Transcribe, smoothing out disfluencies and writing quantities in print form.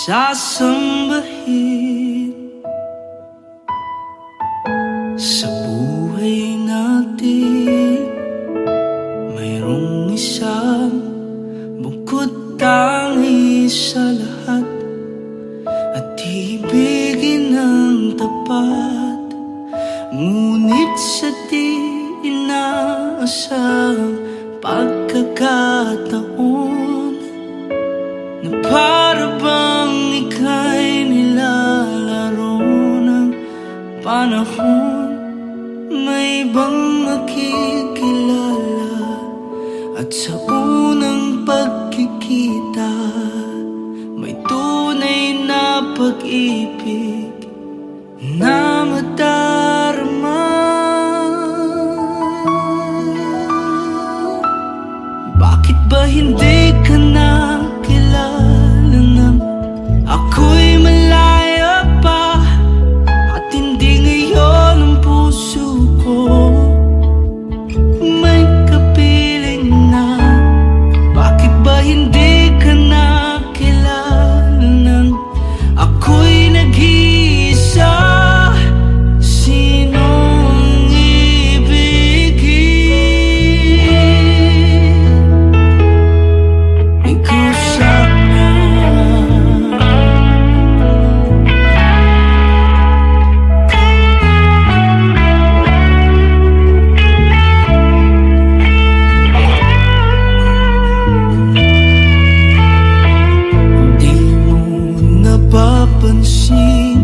sasambahin sa buhay natin. Mayroong isang bukod tangi sa lahat, at ibigin ng tapat. Ngunit sa di inaasahang pagkakataon, na para bang ika'y nilalaro ng panahon, may ibang makikilala, at sa unang pagkikita may tunay na pag-ibig na madarama. Bakit ba hindi ka nakilala nang ako'y malaya pa, at hindi ngayon ang puso ko may kapiling na? Bakit ba hindi ka nakilala nang ako'y nag-iisa? Sinong ibigin? Ikaw sana. Di mo napapansin